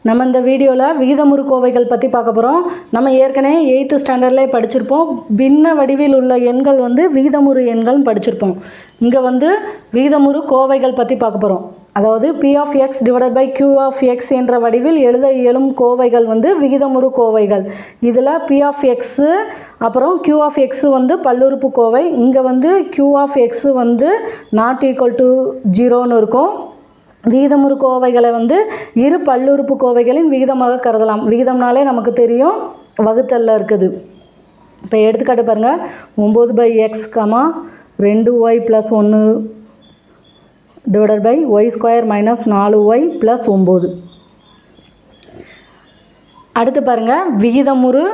நம்ம இந்த வீடியோவில் விகிதமுறு கோவைகள் பற்றி பார்க்க போகிறோம். நம்ம ஏற்கனவே 8th ஸ்டாண்டர்ட்லேயே படிச்சிருப்போம். பின்ன வடிவில் உள்ள எண்கள் விகிதமுறு எண்கள்னு படிச்சிருப்போம். இங்கே விகிதமுறு கோவைகள் பற்றி பார்க்க போகிறோம். அதாவது P of x divided by Q of x என்ற வடிவில் எழுத இயலும் கோவைகள் விகிதமுறு கோவைகள். இதில் P of x அப்புறம் Q of x பல்லுறுப்பு கோவை. இங்கே Q of x not equal to 0ன்னு இருக்கும். விகிதமுறு கோவைகளை இரு பல்லுறுப்பு கோவைகளின் விகிதமாக கருதலாம். விகிதம்னாலே நமக்கு தெரியும், வகுத்தல்ல இருக்குது. இப்போ எடுத்துக்காட்டு பாருங்கள். 9/x, 2y + 1 divided by y² - 4y + 9. அடுத்து பாருங்கள், விகிதமுறு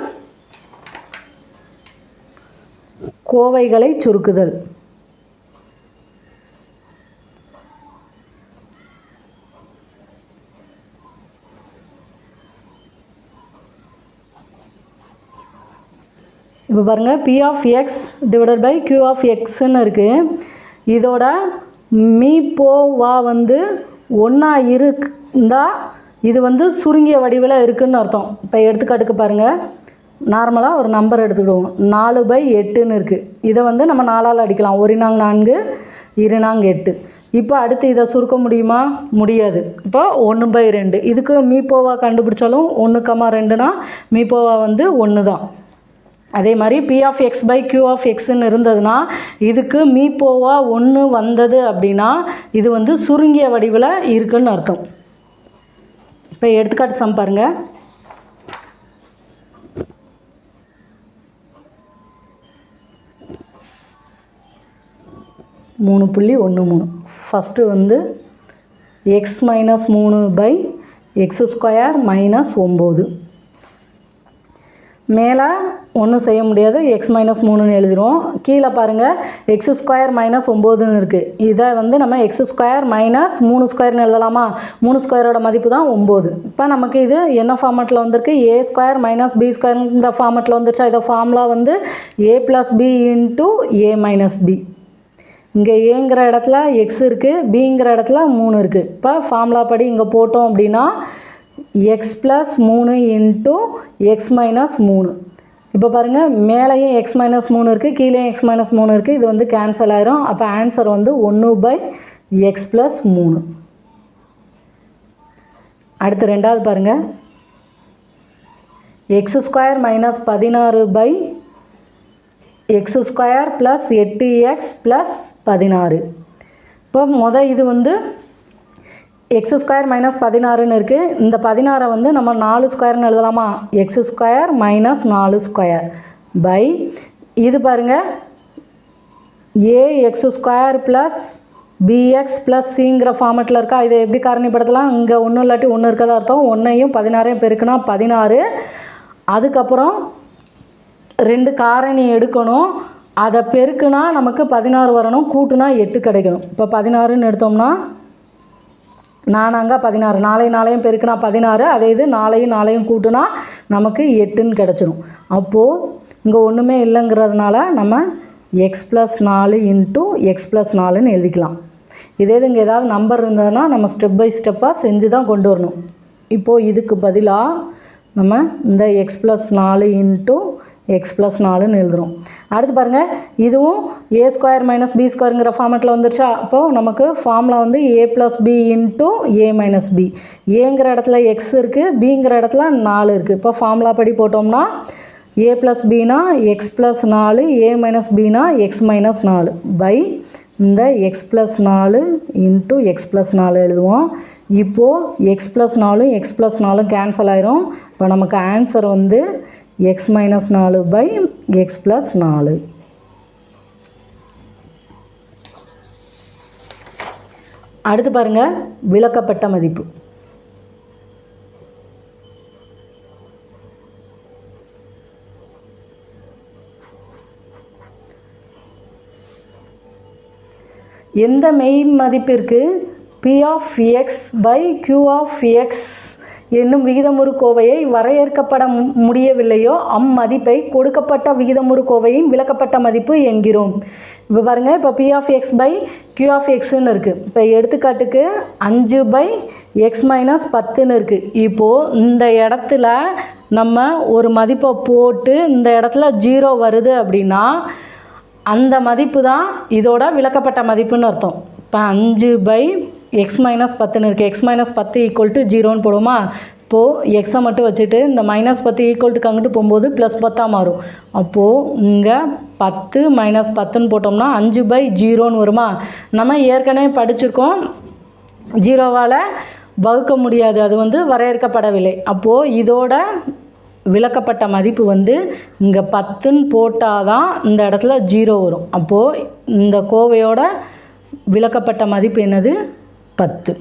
கோவைகளை சுருக்குதல். இப்போ பாருங்கள், P of x divided by Q of xன்னு இருக்குது. இதோட மீப்போவா ஒன்றா இருந்தால் இது சுருங்கிய வடிவில் இருக்குதுன்னு அர்த்தம். இப்போ எடுத்துக்காட்டுக்கு பாருங்கள், நார்மலாக ஒரு நம்பர் எடுத்துக்கிடுவோம். 4/8ன்னு இருக்குது. இதை நம்ம 4ஆல் அடிக்கலாம். 1 4 4, 2 4 8. இப்போ அடுத்து இதை சுருக்க முடியுமா? முடியாது. இப்போ 1/2. இதுக்கு மீப்போவா கண்டுபிடிச்சாலும் 1,2னா மீப்போவா 1 தான். அதே மாதிரி P of x by Q of xன்னு இருந்ததுன்னா இதுக்கு மீப்போவா 1 வந்தது அப்படின்னா இது சுருங்கிய வடிவில் இருக்குன்னு அர்த்தம். இப்போ எடுத்துக்காட்டு சம் பாருங்கள். (3.13) ஃபஸ்ட்டு x - 3/x² - 9. மேலே ஒன்றும் செய்ய முடியாது, x - 3ன்னு எழுதிடுவோம். கீழே பாருங்கள், x² - 9ன்னு இருக்குது. இதை நம்ம x² - 3² எழுதலாமா? 3² மதிப்பு தான் 9. இப்போ நமக்கு இது என்ன ஃபார்மேட்டில் வந்திருக்கு? a² - b²ங்கிற ஃபார்மேட்டில் வந்துருச்சா? இதை formula a + b × a - b. இங்கே ஏங்கிற இடத்துல x இருக்குது, பிங்கிற இடத்துல 3 இருக்குது. இப்போ ஃபார்முலா படி இங்கே போட்டோம் அப்படின்னா x + 3 × x - 3. இப்போ பாருங்கள், மேலேயும் x - 3 இருக்குது, கீழேயும் x - 3 இருக்குது. இது கேன்சல் ஆயிரும். அப்போ ஆன்சர் 1/x + 3. அடுத்து ரெண்டாவது பாருங்கள், x² - 16/x² + 8x + 16. இப்போ இது x² - 16ன்னு இருக்குது. இந்த 16 நம்ம 4² எழுதலாமா? x² - 4² பை இது பாருங்கள், ax² + bx + cங்கிற ஃபார்மேட்டில் இருக்கா? இதை எப்படி காரணிப்படுத்தலாம்? இங்கே ஒன்றும் இல்லாட்டி 1 இருக்கதா அர்த்தம். 1ஐயும் 16ஐயும் பெருக்குனா 16. அதுக்கப்புறம் 2 காரணி எடுக்கணும். அதை பெருக்குனா நமக்கு 16 வரணும், கூட்டுனா 8 கிடைக்கணும். இப்போ 16ன்னு எடுத்தோம்னா 4 16, 4ஐயும் பெருக்குனா 16. அதே இது 4ஐயும் கூட்டுனா நமக்கு 8ன்னு கிடச்சிரும். அப்போது இங்கே ஒன்றுமே இல்லைங்கிறதுனால நம்ம x + 4 × x + 4ன்னு எழுதிக்கலாம். இதே இங்கே ஏதாவது நம்பர் இருந்ததுன்னா நம்ம ஸ்டெப் பை ஸ்டெப்பாக செஞ்சு தான் கொண்டு வரணும். இப்போது இதுக்கு பதிலாக நம்ம இந்த x + 4 × x + 4ன்னு எழுதுகிறோம். அடுத்து பாருங்கள், இதுவும் a² - b²ங்கிற ஃபார்மேட்டில் வந்துருச்சா? அப்போது நமக்கு formula a + b × a - b. ஏங்கிற இடத்துல x இருக்குது, பிங்கிற இடத்துல 4 இருக்குது. இப்போ ஃபார்முலா படி போட்டோம்னா a + bனா x + 4, a - bனா x - 4 பை இந்த x + 4 × x + 4 எழுதுவோம். இப்போது x + 4 x + 4 கேன்சல் ஆயிரும். இப்போ நமக்கு ஆன்சர் x - 4/x + 4. அடுத்து பாருங்கள், விலக்கப்பட்ட மதிப்பு. எந்த மெய் மதிப்பிற்கு P of x by Q of x என்னும் விகிதமுறு கோவையை வரையறுக்கப்பட முடியவில்லையோ அம்மதிப்பை கொடுக்கப்பட்ட விகிதமுறு கோவையின் விலக்கப்பட்ட மதிப்பு என்கிறோம். இப்போ பாருங்கள், இப்போ P of x by q of எக்ஸ்ன்னு இருக்குது. இப்போ எடுத்துக்காட்டுக்கு 5/x-10ன்னு இருக்குது. இப்போது இந்த இடத்துல நம்ம ஒரு மதிப்பை போட்டு இந்த இடத்துல 0 வருது அப்படின்னா அந்த மதிப்பு தான் இதோட விலக்கப்பட்ட மதிப்புன்னு அர்த்தம். இப்போ 5/x-10ன்னு இருக்குது. x-10 = 0ன்னு போடுவோமா? இப்போது எக்ஸை மட்டும் வச்சுட்டு இந்த -10 ஈக்குவல்ட்டுக்கு அங்கிட்டு போகும்போது +10 மாறும். அப்போது இங்கே 10 - 10ன்னு போட்டோம்னா 5/0ன்னு வருமா? நம்ம ஏற்கனவே படிச்சிருக்கோம், 0வால் வகுக்க முடியாது, அது வந்து வரையறுக்கப்படவில்லை. அப்போது இதோட விலக்கப்பட்ட மதிப்பு வந்து இங்கே 10ன்னு போட்டால் தான் இந்த இடத்துல 0 வரும். அப்போது இந்த கோவையோட விலக்கப்பட்ட மதிப்பு என்னது? 10.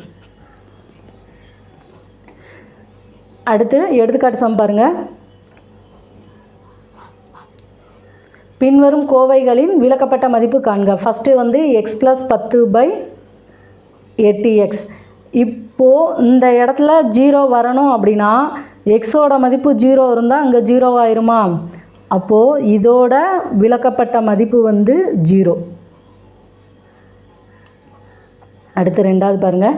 அடுத்து எடுத்துக்காட்டு சம் பாருங்கள். பின்வரும் கோவைகளின் விலக்கப்பட்ட மதிப்பு காண்க. ஃபஸ்ட்டு வந்து x + 10/8x. இப்போது இந்த இடத்துல 0 வரணும் அப்படின்னா எக்ஸோட மதிப்பு 0 இருந்தால் அங்கே 0 ஆயிருமா? அப்போது இதோட விலக்கப்பட்ட மதிப்பு வந்து 0. அடுத்து ரெண்டாவது பாருங்கள்.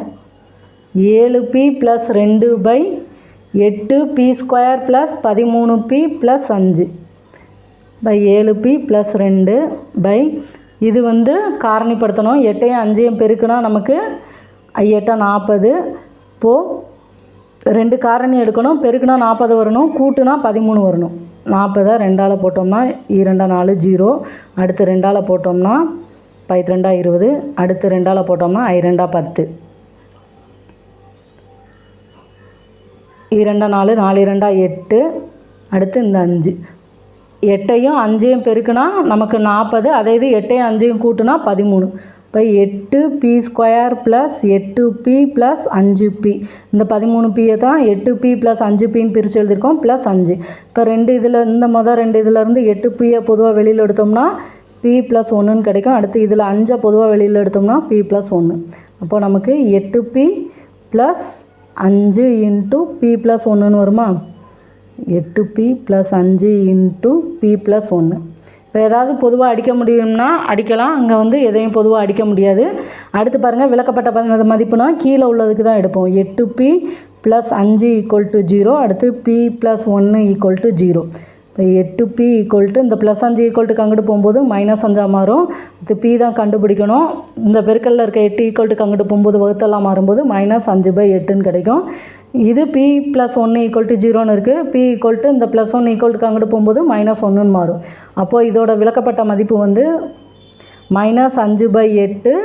7p + 2/8p² + 13p + 5 7p + 2 இது வந்து காரணிப்படுத்தணும். 8ஐயும் 5ஐயும் பெருக்குனா நமக்கு 8 40. இப்போது 2 காரணி எடுக்கணும், பெருக்குனா 40 வரணும், கூட்டுனா 13 வரணும். 40 2ஆல் போட்டோம்னா 2 4 0. அடுத்து 2ஆல் போட்டோம்னா 12 20. அடுத்து 2ஆல் போட்டோம்னா 2 10. 2 4 4 2 8. அடுத்து இந்த 5. 8ஐயும் 5ஐயும் பெருக்குனா நமக்கு 40. அதே இது 8ஐயும் 5ஐயும் கூட்டுனா 13. இப்போ 8p² + 8p + 5p. இந்த 13pயை தான் 8p + 5pன்னு பிரித்து எழுதியிருக்கோம், +5. இப்போ இந்த மொதல் 2 இதிலேருந்து 8pயை பொதுவாக வெளியில் எடுத்தோம்னா p + 1ன்னு கிடைக்கும். அடுத்து இதில் 5 பொதுவாக வெளியில் எடுத்தோம்னா p + 1. அப்போ நமக்கு 8p + 5 × p + 1ன்னு வருமா? 8p + 5 × p + 1. இப்போ ஏதாவது பொதுவாக அடிக்க முடியும்னா அடிக்கலாம், அங்கே வந்து எதையும் பொதுவாக அடிக்க முடியாது. அடுத்து பாருங்கள், விலக்கப்பட்ட மதிப்புனா கீழே உள்ளதுக்கு தான் எடுப்போம். 8p + 5 = 0. அடுத்து p + 1 = 0. இப்போ 8p இந்த +5 ஈக்குவல்ட்டுக்கு அங்கிட்டு போகும்போது -5 மாறும். இது p தான் கண்டுபிடிக்கணும். இந்த பெருக்கல்ல இருக்க 8 ஈக்குவல்ட்டுக்கு அங்கிட்டு போகும்போது வகுத்தெல்லாம் மாறும்போது -5/8ன்னு கிடைக்கும். இது p + 1 = 0ன்னு இருக்குது. p இந்த +1 ஈக்குவல்ட்டுக்கு அங்கிட்டு போகும்போது -1ன்னு மாறும். அப்போது இதோட விலக்கப்பட்ட மதிப்பு வந்து -5/8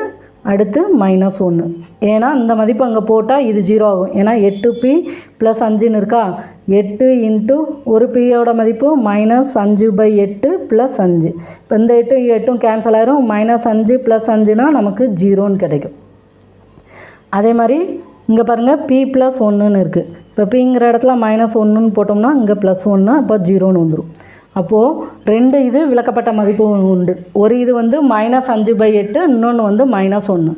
அடுத்து -1. ஏன்னா இந்த மதிப்பு அங்கே போட்டால் இது 0 ஆகும். ஏன்னா 8p + 5ன்னு இருக்கா? 8 × ஒரு pயோட மதிப்பு -5/8 + 5. இப்போ இந்த 8 கேன்சல் ஆயிரும். -5 + 5னா நமக்கு 0ன்னு கிடைக்கும். அதே மாதிரி இங்கே பாருங்கள், p + 1ன்னு இருக்குது. இப்போ pங்கிற இடத்துல -1ன்னு போட்டோம்னா இங்கே +1, அப்போ 0ன்னு வந்துடும். அப்போது 2 இது விலக்கப்பட்ட மதிப்பு உண்டு. ஒரு இது வந்து -5/8, இன்னொன்று வந்து -1.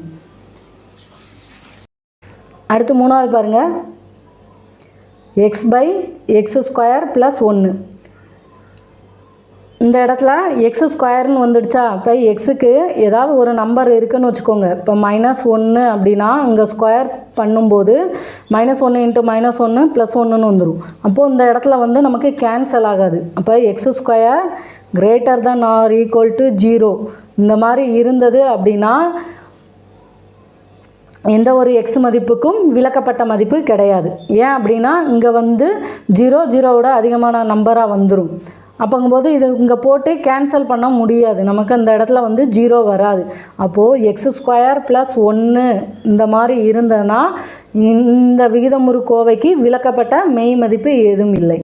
அடுத்து மூணாவது பாருங்கள். x/x² + 1. இந்த இடத்துல x² வந்துடுச்சா? இப்போ எக்ஸுக்கு ஏதாவது ஒரு நம்பர் இருக்குதுன்னு வச்சுக்கோங்க. இப்போ -1 அப்படின்னா இங்கே ஸ்கொயர் பண்ணும்போது -1 × -1 +1ன்னு வந்துடும். அப்போது இந்த இடத்துல வந்து நமக்கு கேன்சல் ஆகாது. அப்போ x² > or = 0 இந்த மாதிரி இருந்தது அப்படின்னா எந்த ஒரு எக்ஸ் மதிப்புக்கும் விலக்கப்பட்ட மதிப்பு கிடையாது. ஏன் அப்படின்னா இங்கே வந்து 0 அதிகமான நம்பராக வந்துடும். அப்போங்கும்போது இது இங்கே போட்டு கேன்சல் பண்ண முடியாது, நமக்கு அந்த இடத்துல வந்து 0 வராது. அப்போது x² + 1 இந்த மாதிரி இருந்ததுன்னா இந்த விகிதமுறு கோவைக்கு விலக்கப்பட்ட மெய் மதிப்பு ஏதும் இல்லை.